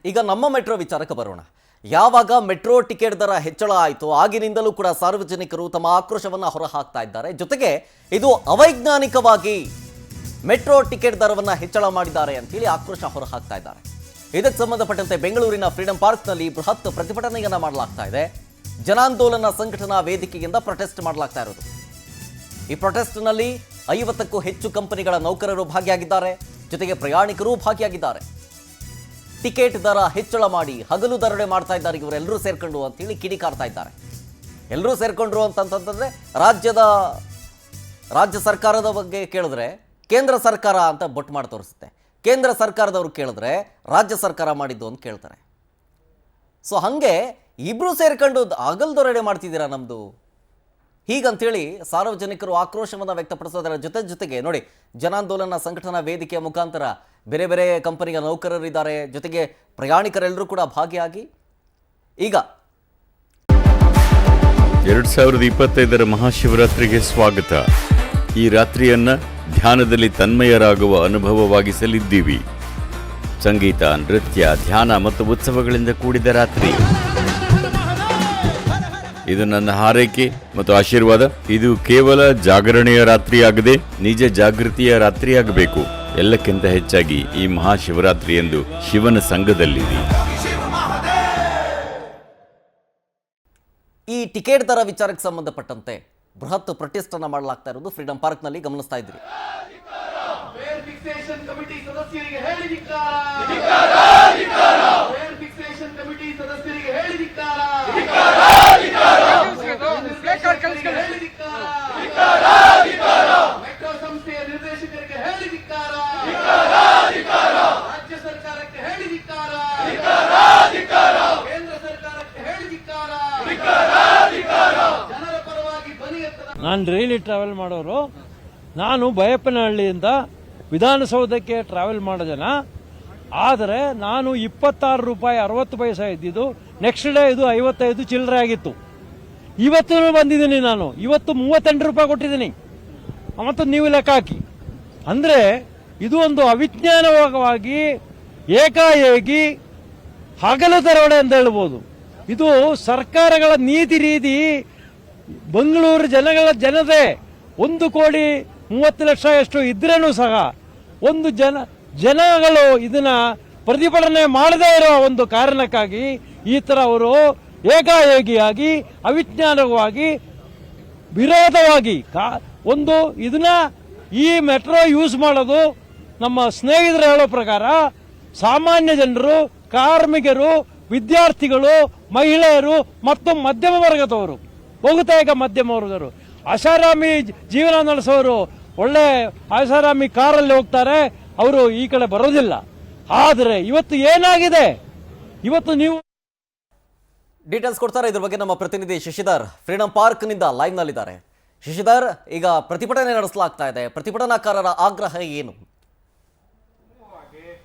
ಈಗ ನಮ್ಮ ಮೆಟ್ರೋ ವಿಚಾರಕ್ಕೆ ಬರೋಣ. ಯಾವಾಗ ಮೆಟ್ರೋ ಟಿಕೆಟ್ ದರ ಹೆಚ್ಚಳ ಆಯಿತು ಆಗಿನಿಂದಲೂ ಕೂಡ ಸಾರ್ವಜನಿಕರು ತಮ್ಮ ಆಕ್ರೋಶವನ್ನು ಹೊರಹಾಕ್ತಾ ಇದ್ದಾರೆ. ಜೊತೆಗೆ ಇದು ಅವೈಜ್ಞಾನಿಕವಾಗಿ ಮೆಟ್ರೋ ಟಿಕೆಟ್ ದರವನ್ನು ಹೆಚ್ಚಳ ಮಾಡಿದ್ದಾರೆ ಅಂತೇಳಿ ಆಕ್ರೋಶ ಹೊರಹಾಕ್ತಾ ಇದ್ದಾರೆ. ಇದಕ್ಕೆ ಸಂಬಂಧಪಟ್ಟಂತೆ ಬೆಂಗಳೂರಿನ ಫ್ರೀಡಂ ಪಾರ್ಕ್ನಲ್ಲಿ ಬೃಹತ್ ಪ್ರತಿಭಟನೆಯನ್ನ ಮಾಡಲಾಗ್ತಾ ಇದೆ. ಜನಾಂದೋಲನ ಸಂಘಟನಾ ವೇದಿಕೆಯಿಂದ ಪ್ರೊಟೆಸ್ಟ್ ಮಾಡಲಾಗ್ತಾ ಇರೋದು. ಈ ಪ್ರೊಟೆಸ್ಟ್ನಲ್ಲಿ 50ಕ್ಕೂ ಹೆಚ್ಚು ಕಂಪನಿಗಳ ನೌಕರರು ಭಾಗಿಯಾಗಿದ್ದಾರೆ. ಜೊತೆಗೆ ಪ್ರಯಾಣಿಕರು ಭಾಗಿಯಾಗಿದ್ದಾರೆ. ಟಿಕೆಟ್ ದರ ಹೆಚ್ಚಳ ಮಾಡಿ ಹಗಲು ದರೋಡೆ ಮಾಡ್ತಾ ಇದ್ದಾರೆ ಇವರೆಲ್ಲರೂ ಸೇರ್ಕೊಂಡು ಅಂತೇಳಿ ಕಿಡಿಕಾರ್ತಾ ಇದ್ದಾರೆ. ಎಲ್ಲರೂ ಸೇರ್ಕೊಂಡ್ರು ಅಂತಂತಂದ್ರೆ ರಾಜ್ಯ ಸರ್ಕಾರದ ಬಗ್ಗೆ ಕೇಳಿದ್ರೆ ಕೇಂದ್ರ ಸರ್ಕಾರ ಅಂತ ಬೊಟ್ಟು ಮಾಡಿ ತೋರಿಸುತ್ತೆ. ಕೇಂದ್ರ ಸರ್ಕಾರದವರು ಕೇಳಿದ್ರೆ ರಾಜ್ಯ ಸರ್ಕಾರ ಮಾಡಿದ್ದು ಅಂತ ಕೇಳ್ತಾರೆ. ಸೊ ಹಾಗೆ ಇಬ್ರು ಸೇರ್ಕೊಂಡು ಹಗಲು ದರೋಡೆ ಮಾಡ್ತಿದ್ದೀರಾ ನಮ್ದು ಹೀಗಂತೇಳಿ ಸಾರ್ವಜನಿಕರು ಆಕ್ರೋಶವನ್ನು ವ್ಯಕ್ತಪಡಿಸೋದರ ಜೊತೆಗೆ ನೋಡಿ, ಜನಾಂದೋಲನ ಸಂಘಟನಾ ವೇದಿಕೆಯ ಮುಖಾಂತರ ಬೇರೆ ಬೇರೆ ಕಂಪನಿಯ ನೌಕರರಿದ್ದಾರೆ. ಜೊತೆಗೆ ಪ್ರಯಾಣಿಕರೆಲ್ಲರೂ ಕೂಡ ಭಾಗಿಯಾಗಿ ಈಗ 2025 ಮಹಾಶಿವರಾತ್ರಿಗೆ ಸ್ವಾಗತ. ಈ ರಾತ್ರಿಯನ್ನ ಧ್ಯಾನದಲ್ಲಿ ತನ್ಮಯರಾಗುವ ಅನುಭವವಾಗಿಸಲಿದ್ದೀವಿ. ಸಂಗೀತ, ನೃತ್ಯ, ಧ್ಯಾನ ಮತ್ತು ಉತ್ಸವಗಳಿಂದ ಕೂಡಿದ ರಾತ್ರಿ. ಇದು ನನ್ನ ಹಾರೈಕೆ ಮತ್ತು ಆಶೀರ್ವಾದ. ಇದು ಕೇವಲ ಜಾಗರಣೆಯ ರಾತ್ರಿಯಾಗದೆ ನಿಜ ಜಾಗೃತಿಯ ರಾತ್ರಿಯಾಗಬೇಕು. ಎಲ್ಲಕ್ಕಿಂತ ಹೆಚ್ಚಾಗಿ ಈ ಮಹಾಶಿವರಾತ್ರಿಯಂದು ಶಿವನ ಸಂಘದಲ್ಲಿದೆ. ಈ ಟಿಕೆಟ್ ದರ ವಿಚಾರಕ್ಕೆ ಸಂಬಂಧಪಟ್ಟಂತೆ ಬೃಹತ್ ಪ್ರೊಟೆಸ್ಟ್ ಅನ್ನು ಮಾಡಲಾಗ್ತಾ ಇರೋದು ಫ್ರೀಡಂ ಪಾರ್ಕ್ನಲ್ಲಿ ಗಮನಿಸ್ತಾ ಇದ್ರಿ. ನಾನು ಡೈಲಿ ಟ್ರಾವೆಲ್ ಮಾಡೋರು. ನಾನು ಬೈಯಪ್ಪನಹಳ್ಳಿಯಿಂದ ವಿಧಾನಸೌಧಕ್ಕೆ ಟ್ರಾವೆಲ್ ಮಾಡೋ ಜನ. ಆದರೆ ನಾನು 26 ರೂಪಾಯಿ 60 ಪೈಸೆ ಇದ್ದಿದ್ದು, ನೆಕ್ಸ್ಟ್ ಡೇ ಇದು 55 ಚಿಲ್ಲರೆ ಆಗಿತ್ತು. ಇವತ್ತು ಬಂದಿದ್ದೀನಿ ನಾನು, ಇವತ್ತು 38 ರೂಪಾಯಿ ಕೊಟ್ಟಿದ್ದೀನಿ. ಮತ್ತು ನೀವು ಲೆಕ್ಕ ಹಾಕಿ. ಅಂದರೆ ಇದು ಒಂದು ಅವಿಜ್ಞಾನವಾಗಿ ಏಕಾಏಕಿ ಹಗಲು ದರೋಡೆ ಅಂತ ಹೇಳ್ಬೋದು. ಇದು ಸರ್ಕಾರಗಳ ನೀತಿ ರೀತಿ. ಬೆಂಗಳೂರು ಜನತೆ 1,30,00,000 ಎಷ್ಟು ಇದ್ರೇನು ಸಹ ಒಂದು ಜನಗಳು ಇದನ್ನ ಪ್ರತಿಭಟನೆ ಮಾಡದೇ ಇರೋ ಒಂದು ಕಾರಣಕ್ಕಾಗಿ ಈ ತರ ಅವರು ಏಕಾಏಕಿಯಾಗಿ ಅವಿಜ್ಞಾನವಾಗಿ ವಿರೋಧವಾಗಿ ಒಂದು ಇದನ್ನ ಈ ಮೆಟ್ರೋ ಯೂಸ್ ಮಾಡೋದು ನಮ್ಮ ಸ್ನೇಹಿತರು ಹೇಳೋ ಪ್ರಕಾರ ಸಾಮಾನ್ಯ ಜನರು, ಕಾರ್ಮಿಕರು, ವಿದ್ಯಾರ್ಥಿಗಳು, ಮಹಿಳೆಯರು ಮತ್ತು ಮಧ್ಯಮ ವರ್ಗದವರು, ಬಹುತೇಕ ಮಧ್ಯಮ ವರ್ಗದವರು ಆಶಾರಾಮಿ ಜೀವನ ನಡೆಸೋರು ಒಳ್ಳೆ ಆಶಾರಾಮಿ ಕಾರಲ್ಲಿ ಹೋಗ್ತಾರೆ, ಅವರು ಈ ಕಡೆ ಬರೋದಿಲ್ಲ. ಆದರೆ ಇವತ್ತು ಏನಾಗಿದೆ, ಇವತ್ತು ನೀವು ಡೀಟೇಲ್ಸ್ ಕೊಡ್ತಾರೆ ಇದ್ರ ಬಗ್ಗೆ ನಮ್ಮ ಪ್ರತಿನಿಧಿ ಶಶಿಧರ್ ಫ್ರೀಡಂ ಪಾರ್ಕ್ ನಿಂದ ಲೈವ್ ನಲ್ಲಿದ್ದಾರೆ. ಶಶಿಧರ್, ಈಗ ಪ್ರತಿಭಟನೆ ನಡೆಸಲಾಗ್ತಾ ಇದೆ, ಪ್ರತಿಭಟನಾಕಾರರ ಆಗ್ರಹ ಏನು?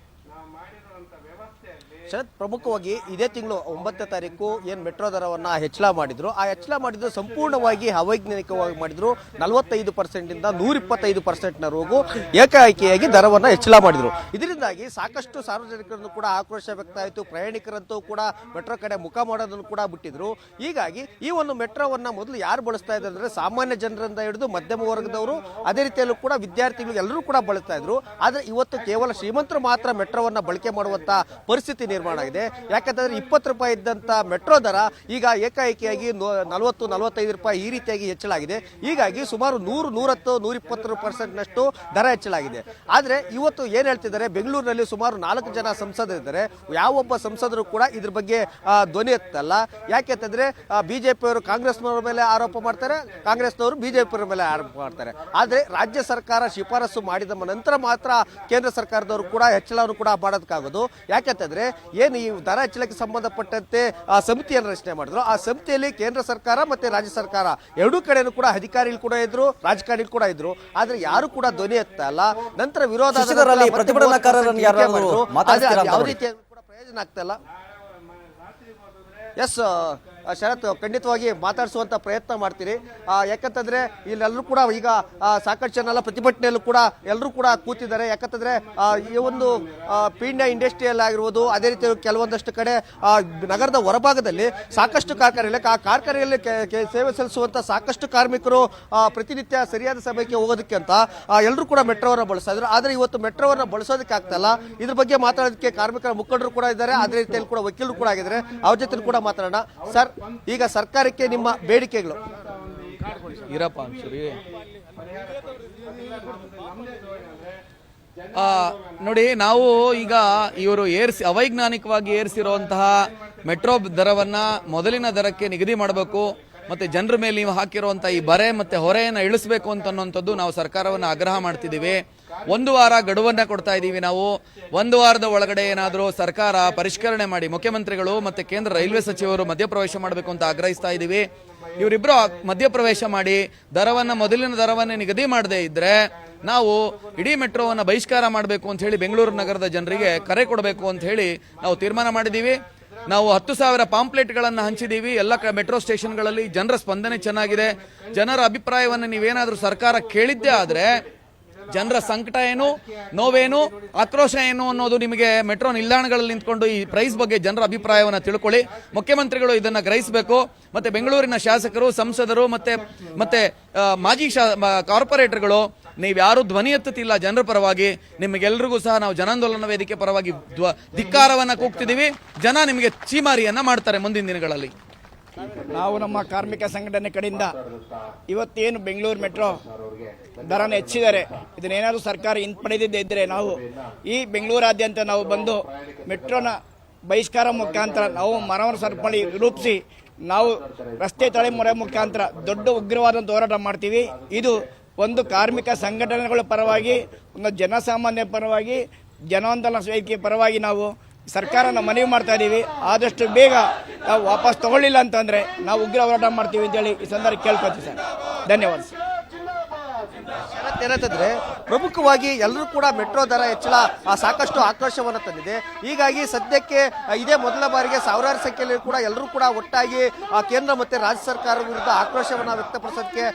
ಶರತ್, ಪ್ರಮುಖವಾಗಿ ಇದೇ ತಿಂಗಳು 9ನೇ ತಾರೀಕು ಏನು ಮೆಟ್ರೋ ದರವನ್ನು ಹೆಚ್ಚಳ ಮಾಡಿದ್ರು, ಆ ಹೆಚ್ಚಳ ಮಾಡಿದ್ರು ಸಂಪೂರ್ಣವಾಗಿ ಅವೈಜ್ಞಾನಿಕವಾಗಿ ಮಾಡಿದ್ರು. 45% 125%ನವರೆಗೂ ಏಕಾಏಕಿಯಾಗಿ ದರವನ್ನು ಹೆಚ್ಚಳ ಮಾಡಿದ್ರು. ಇದರಿಂದಾಗಿ ಸಾಕಷ್ಟು ಸಾರ್ವಜನಿಕರನ್ನು ಕೂಡ ಆಕ್ರೋಶ ವ್ಯಕ್ತ ಆಯಿತು. ಪ್ರಯಾಣಿಕರಂತೂ ಕೂಡ ಮೆಟ್ರೋ ಕಡೆ ಮುಖ ಮಾಡೋದನ್ನು ಕೂಡ ಬಿಟ್ಟಿದ್ರು. ಹೀಗಾಗಿ ಈ ಒಂದು ಮೆಟ್ರೋವನ್ನು ಮೊದಲು ಯಾರು ಬಳಸ್ತಾ ಇದ್ದಾರೆ ಅಂದರೆ ಸಾಮಾನ್ಯ ಜನರಿಂದ ಹಿಡಿದು ಮಧ್ಯಮ ವರ್ಗದವರು, ಅದೇ ರೀತಿಯಲ್ಲೂ ಕೂಡ ವಿದ್ಯಾರ್ಥಿಗಳು ಎಲ್ಲರೂ ಕೂಡ ಬಳಸ್ತಾ ಇದ್ರು. ಆದರೆ ಇವತ್ತು ಕೇವಲ ಶ್ರೀಮಂತರು ಮಾತ್ರ ಮೆಟ್ರೋವನ್ನು ಬಳಕೆ ಮಾಡುವಂತ ಪರಿಸ್ಥಿತಿ ನಿರ್ಮಾಣ ಆಗಿದೆ. ಯಾಕಂತಂದ್ರೆ 20 ರೂಪಾಯಿ ಇದ್ದಂತ ಮೆಟ್ರೋ ದರ ಈಗ ಏಕಾಏಕಿಯಾಗಿ 40-45 ರೂಪಾಯಿ ಈ ರೀತಿಯಾಗಿ ಹೆಚ್ಚಳಾಗಿದೆ. ಹೀಗಾಗಿ ಸುಮಾರು 100-110-120% ನಷ್ಟು ದರ ಹೆಚ್ಚಳಾಗಿದೆ. ಆದ್ರೆ ಇವತ್ತು ಏನ್ ಹೇಳ್ತಿದ್ದಾರೆ, ಬೆಂಗಳೂರಿನಲ್ಲಿ ಸುಮಾರು 4 ಜನ ಸಂಸದರಿದ್ದಾರೆ. ಯಾವೊಬ್ಬ ಸಂಸದರು ಕೂಡ ಇದ್ರ ಬಗ್ಗೆ ಧ್ವನಿ ಎತ್ತಲ್ಲ. ಯಾಕೆಂತಂದ್ರೆ ಬಿಜೆಪಿಯವರು ಕಾಂಗ್ರೆಸ್ನವರ ಮೇಲೆ ಆರೋಪ ಮಾಡ್ತಾರೆ, ಕಾಂಗ್ರೆಸ್ನವರು ಬಿಜೆಪಿಯವರ ಮೇಲೆ ಆರೋಪ ಮಾಡ್ತಾರೆ. ಆದ್ರೆ ರಾಜ್ಯ ಸರ್ಕಾರ ಶಿಫಾರಸು ಮಾಡಿದ ನಂತರ ಮಾತ್ರ ಕೇಂದ್ರ ಸರ್ಕಾರದವರು ಕೂಡ ಹೆಚ್ಚಳವನ್ನು ಕೂಡ ಮಾಡೋದಕ್ಕಾಗೋದು. ಯಾಕೆಂತಂದ್ರೆ ಏನು ಈ ದರ ಹೆಚ್ಚಳಕ್ಕೆ ಸಂಬಂಧಪಟ್ಟಂತೆ ಆ ಸಮಿತಿಯನ್ನು ರಚನೆ ಮಾಡಿದ್ರು, ಆ ಸಮಿತಿಯಲ್ಲಿ ಕೇಂದ್ರ ಸರ್ಕಾರ ಮತ್ತೆ ರಾಜ್ಯ ಸರ್ಕಾರ ಎರಡೂ ಕಡೆನೂ ಕೂಡ ಅಧಿಕಾರಿಗಳು ಕೂಡ ಇದ್ರು, ರಾಜಕಾರಣಿಗಳು ಕೂಡ ಇದ್ರು. ಆದ್ರೆ ಯಾರು ಕೂಡ ಧ್ವನಿ ಎತ್ತಲ್ಲ. ನಂತರ ವಿರೋಧ ಪ್ರತಿಭಟನಾಕಾರರನ್ನು ಯಾವ ರೀತಿ ಕೂಡ ಪ್ರಯೋಜನ ಆಗ್ತಾ ಇಲ್ಲ. ಎಸ್ ಶರತ್ ಖಂಡಿತವಾಗಿ ಮಾತಾಡಿಸುವಂತ ಪ್ರಯತ್ನ ಮಾಡ್ತೀರಿ. ಯಾಕಂತಂದ್ರೆ ಇಲ್ಲೆಲ್ಲರೂ ಕೂಡ ಈಗ ಸಾಕಷ್ಟು ಜನ ಎಲ್ಲ ಪ್ರತಿಭಟನೆಯಲ್ಲೂ ಕೂಡ ಎಲ್ಲರೂ ಕೂಡ ಕೂತಿದ್ದಾರೆ. ಯಾಕಂತಂದ್ರೆ ಈ ಒಂದು ಪೀಣ್ಯ ಇಂಡಸ್ಟ್ರಿಯಲ್ ಆಗಿರ್ಬೋದು, ಅದೇ ರೀತಿ ಕೆಲವೊಂದಷ್ಟು ಕಡೆ ನಗರದ ಹೊರಭಾಗದಲ್ಲಿ ಸಾಕಷ್ಟು ಕಾರ್ಖಾನೆಗಳು ಆ ಕಾರ್ಖಾನೆಯಲ್ಲಿ ಸೇವೆ ಸಲ್ಲಿಸುವಂತ ಸಾಕಷ್ಟು ಕಾರ್ಮಿಕರು ಪ್ರತಿನಿತ್ಯ ಸರಿಯಾದ ಸಮಯಕ್ಕೆ ಹೋಗೋದಕ್ಕೆ ಅಂತ ಎಲ್ಲರೂ ಕೂಡ ಮೆಟ್ರೋವನ್ನ ಬಳಸ್ತಾ ಇದ್ರು. ಆದ್ರೆ ಇವತ್ತು ಮೆಟ್ರೋವನ್ನ ಬಳಸೋದಕ್ಕೆ ಆಗ್ತಾ ಇಲ್ಲ. ಇದ್ರ ಬಗ್ಗೆ ಮಾತಾಡೋದಕ್ಕೆ ಕಾರ್ಮಿಕರ ಮುಖಂಡರು ಕೂಡ ಇದ್ದಾರೆ, ಅದೇ ರೀತಿಯಲ್ಲಿ ಕೂಡ ವಕೀಲರು ಕೂಡ ಆಗಿದ್ದಾರೆ. ಅವ್ರ ಜೊತೆ ಕೂಡ ಮಾತಾಡೋಣ. ಸರ್, ಈಗ ಸರ್ಕಾರಕ್ಕೆ ನಿಮ್ಮ ಬೇಡಿಕೆಗಳು ಇರಪ್ಪ ಅನ್ಸರಿ ನೋಡಿ, ನಾವು ಈಗ ಇವರು ಅವೈಜ್ಞಾನಿಕವಾಗಿ ಏರಿಸಿರುವಂತಹ ಮೆಟ್ರೋ ದರವನ್ನ ಮೊದಲಿನ ದರಕ್ಕೆ ನಿಗದಿ ಮಾಡಬೇಕು, ಮತ್ತೆ ಜನರ ಮೇಲೆ ನೀವು ಹಾಕಿರುವಂತಹ ಈ ಬರೆ ಮತ್ತೆ ಹೊರೆಯನ್ನು ಇಳಿಸಬೇಕು ಅನ್ನುವಂಥದ್ದು ನಾವು ಸರ್ಕಾರವನ್ನು ಆಗ್ರಹ ಮಾಡ್ತಿದ್ದೀವಿ. 1 ವಾರ ಗಡುವನ್ನ ಕೊಡ್ತಾ ಇದ್ದೀವಿ. ನಾವು 1 ವಾರದ ಒಳಗಡೆ ಏನಾದರೂ ಸರ್ಕಾರ ಪರಿಷ್ಕರಣೆ ಮಾಡಿ ಮುಖ್ಯಮಂತ್ರಿಗಳು ಮತ್ತೆ ಕೇಂದ್ರ ರೈಲ್ವೆ ಸಚಿವರು ಮಧ್ಯಪ್ರವೇಶ ಮಾಡಬೇಕು ಅಂತ ಆಗ್ರಹಿಸ್ತಾ ಇದ್ದೀವಿ. ಇವರಿಬ್ರು ಮಧ್ಯಪ್ರವೇಶ ಮಾಡಿ ಮೊದಲಿನ ದರವನ್ನೇ ನಿಗದಿ ಮಾಡದೇ ಇದ್ರೆ ನಾವು ಇಡೀ ಮೆಟ್ರೋವನ್ನು ಬಹಿಷ್ಕಾರ ಮಾಡಬೇಕು ಅಂತ ಹೇಳಿ ಬೆಂಗಳೂರು ನಗರದ ಜನರಿಗೆ ಕರೆ ಕೊಡಬೇಕು ಅಂತ ಹೇಳಿ ನಾವು ತೀರ್ಮಾನ ಮಾಡಿದ್ದೀವಿ. ನಾವು 10,000 ಪಾಂಪ್ಲೆಟ್ಗಳನ್ನು ಹಂಚಿದ್ದೀವಿ ಎಲ್ಲ ಮೆಟ್ರೋ ಸ್ಟೇಷನ್ಗಳಲ್ಲಿ. ಜನರ ಸ್ಪಂದನೆ ಚೆನ್ನಾಗಿದೆ. ಜನರ ಅಭಿಪ್ರಾಯವನ್ನು ನೀವೇನಾದರೂ ಸರ್ಕಾರ ಕೇಳಿದ್ದೇ ಆದ್ರೆ ಜನರ ಸಂಕಟ ಏನು, ನೋವೇನು, ಆಕ್ರೋಶ ಏನು ಅನ್ನೋದು ನಿಮಗೆ ಮೆಟ್ರೋ ನಿಲ್ದಾಣಗಳಲ್ಲಿ ನಿಂತ್ಕೊಂಡು ಈ ಪ್ರೈಸ್ ಬಗ್ಗೆ ಜನರ ಅಭಿಪ್ರಾಯವನ್ನು ತಿಳ್ಕೊಳ್ಳಿ. ಮುಖ್ಯಮಂತ್ರಿಗಳು ಇದನ್ನ ಗ್ರಹಿಸಬೇಕು. ಮತ್ತೆ ಬೆಂಗಳೂರಿನ ಶಾಸಕರು, ಸಂಸದರು ಮತ್ತೆ ಮಾಜಿ ಕಾರ್ಪೊರೇಟರ್ಗಳು ನೀವ್ಯಾರು ಧ್ವನಿ ಎತ್ತುತ್ತಿಲ್ಲ ಜನರ ಪರವಾಗಿ. ನಿಮಗೆಲ್ಲರಿಗೂ ಸಹ ನಾವು ಜನಾಂದೋಲನ ವೇದಿಕೆ ಪರವಾಗಿ ಧಿಕ್ಕಾರವನ್ನ ಕೂಗ್ತಿದ್ದೀವಿ. ಜನ ನಿಮಗೆ ಚೀಮಾರಿಯನ್ನ ಮಾಡ್ತಾರೆ ಮುಂದಿನ ದಿನಗಳಲ್ಲಿ. ನಾವು ನಮ್ಮ ಕಾರ್ಮಿಕ ಸಂಘಟನೆ ಕಡೆಯಿಂದ ಇವತ್ತೇನು ಬೆಂಗಳೂರು ಮೆಟ್ರೋ ದರನ ಹೆಚ್ಚಿದ್ದಾರೆ, ಇದನ್ನೇನಾದರೂ ಸರ್ಕಾರ ಹಿಂಪಡೆದಿದ್ದೇ ಇದ್ದರೆ ನಾವು ಈ ಬೆಂಗಳೂರಾದ್ಯಂತ ನಾವು ಬಂದು ಮೆಟ್ರೋನ ಬಹಿಷ್ಕಾರ ಮುಖಾಂತರ ನಾವು ಮರವನ್ನು ಸರಪಳಿ ರೂಪಿಸಿ ನಾವು ರಸ್ತೆ ತಡೆಮರೆ ಮುಖಾಂತರ ದೊಡ್ಡ ಉಗ್ರವಾದಂಥ ಹೋರಾಟ ಮಾಡ್ತೀವಿ. ಇದು ಒಂದು ಕಾರ್ಮಿಕ ಸಂಘಟನೆಗಳ ಪರವಾಗಿ, ಒಂದು ಜನಸಾಮಾನ್ಯ ಪರವಾಗಿ, ಜನಾಂದೋಲನ ವೇದಿಕೆ ಪರವಾಗಿ ನಾವು ಸರ್ಕಾರನ ಮನವಿ ಮಾಡ್ತಾ ಇದ್ದೀವಿ. ಆದಷ್ಟು ಬೇಗ ನಾವು ವಾಪಸ್ ತಗೊಳ್ಳಿಲ್ಲ ಅಂತಂದ್ರೆ ನಾವು ಉಗ್ರ ಹೋರಾಟ ಮಾಡ್ತೀವಿ ಅಂತೇಳಿ ಈ ಸಂದರ್ಭ ಕೇಳ್ಕೊತೀವಿ ಸರ್. ಧನ್ಯವಾದ ಸರ್. ಏನಂತಂದ್ರೆ ಪ್ರಮುಖವಾಗಿ ಎಲ್ಲರೂ ಕೂಡ ಮೆಟ್ರೋ ದರ ಹೆಚ್ಚಳ ಸಾಕಷ್ಟು ಆಕ್ರೋಶವನ್ನು ತಂದಿದೆ. ಹೀಗಾಗಿ ಸದ್ಯಕ್ಕೆ ಇದೇ ಮೊದಲ ಬಾರಿಗೆ ಸಾವಿರಾರು ಸಂಖ್ಯೆಯಲ್ಲಿ ಕೂಡ ಎಲ್ಲರೂ ಕೂಡ ಒಟ್ಟಾಗಿ ಕೇಂದ್ರ ಮತ್ತೆ ರಾಜ್ಯ ಸರ್ಕಾರದ ವಿರುದ್ಧ ಆಕ್ರೋಶವನ್ನು ವ್ಯಕ್ತಪಡಿಸೋದಕ್ಕೆ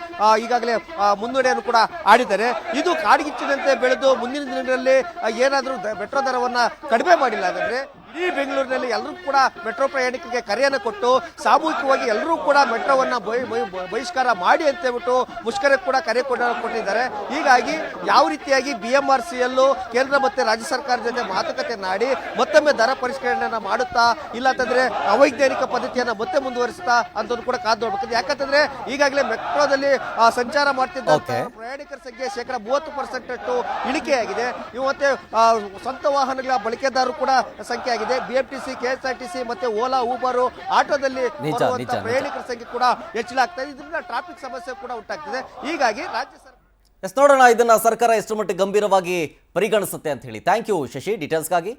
ಈಗಾಗಲೇ ಮುನ್ನುಡಿಯನ್ನು ಕೂಡ ಆಡಿದ್ದಾರೆ. ಇದು ಕಾಡ್ಗಿಚ್ಚಿನಂತೆ ಬೆಳೆದು ಮುಂದಿನ ದಿನಗಳಲ್ಲಿ ಏನಾದರೂ ಮೆಟ್ರೋ ದರವನ್ನ ಕಡಿಮೆ ಮಾಡಿಲ್ಲ ಅಂದ್ರೆ ಇಡೀ ಬೆಂಗಳೂರಿನಲ್ಲಿ ಎಲ್ಲರೂ ಕೂಡ ಮೆಟ್ರೋ ಪ್ರಯಾಣಿಕರಿಗೆ ಕರೆಯನ್ನು ಕೊಟ್ಟು ಸಾಮೂಹಿಕವಾಗಿ ಎಲ್ಲರೂ ಕೂಡ ಮೆಟ್ರೋವನ್ನ ಬಹಿಷ್ಕಾರ ಮಾಡಿ ಅಂತ ಹೇಳ್ಬಿಟ್ಟು ಮುಷ್ಕರಕ್ಕೆ ಕೂಡ ಕರೆ ಕೊಟ್ಟಿದ್ದಾರೆ. ಹೀಗಾಗಿ ಯಾವ ರೀತಿಯಾಗಿ BMRCಯಲ್ಲೂ ಕೇಂದ್ರ ಮತ್ತೆ ರಾಜ್ಯ ಸರ್ಕಾರದ ಜೊತೆ ಮಾತುಕತೆ ಮಾಡಿ ಮತ್ತೊಮ್ಮೆ ದರ ಪರಿಷ್ಕರಣೆಯನ್ನ ಮಾಡುತ್ತಾ, ಇಲ್ಲ ಅಂತಂದ್ರೆ ಅವೈಜ್ಞಾನಿಕ ಪದ್ಧತಿಯನ್ನ ಮತ್ತೆ ಮುಂದುವರಿಸುತ್ತಾ ಅಂತ ಕೂಡ ಕಾದು ನೋಡ್ಬೇಕು. ಯಾಕಂತಂದ್ರೆ ಈಗಾಗಲೇ ಮೆಟ್ರೋದಲ್ಲಿ ಸಂಚಾರ ಮಾಡ್ತಿದ್ದ ಪ್ರಯಾಣಿಕರ ಸಂಖ್ಯೆ 30% ಇಳಿಕೆಯಾಗಿದೆ. ಇವು ಮತ್ತೆ ಸ್ವಂತ ವಾಹನಗಳ ಬಳಕೆದಾರರು ಕೂಡ ಸಂಖ್ಯೆ ಆಗಿದೆ. BMTC, KSRTC ಮತ್ತೆ ಓಲಾ, ಊಬರ್ ಆಟೋದಲ್ಲಿ ಪ್ರಯಾಣಿಕರ ಸಂಖ್ಯೆ ಕೂಡ ಹೆಚ್ಚಳ ಆಗ್ತಾ ಇದೆ. ಇದರಿಂದ ಟ್ರಾಫಿಕ್ ಸಮಸ್ಯೆ ಕೂಡ ಉಂಟಾಗ್ತಿದೆ. ಹೀಗಾಗಿ ರಾಜ್ಯ ಸರ್ಕಾರ ನೋಡೋಣ ಇದನ್ನ ಸರ್ಕಾರ ಎಷ್ಟು ಮಟ್ಟಿಗೆ ಗಂಭೀರವಾಗಿ ಪರಿಗಣಿಸುತ್ತೆ ಅಂತ ಹೇಳಿ. Thank you Shashi, ಡೀಟೇಲ್ಸ್ಗಾಗಿ.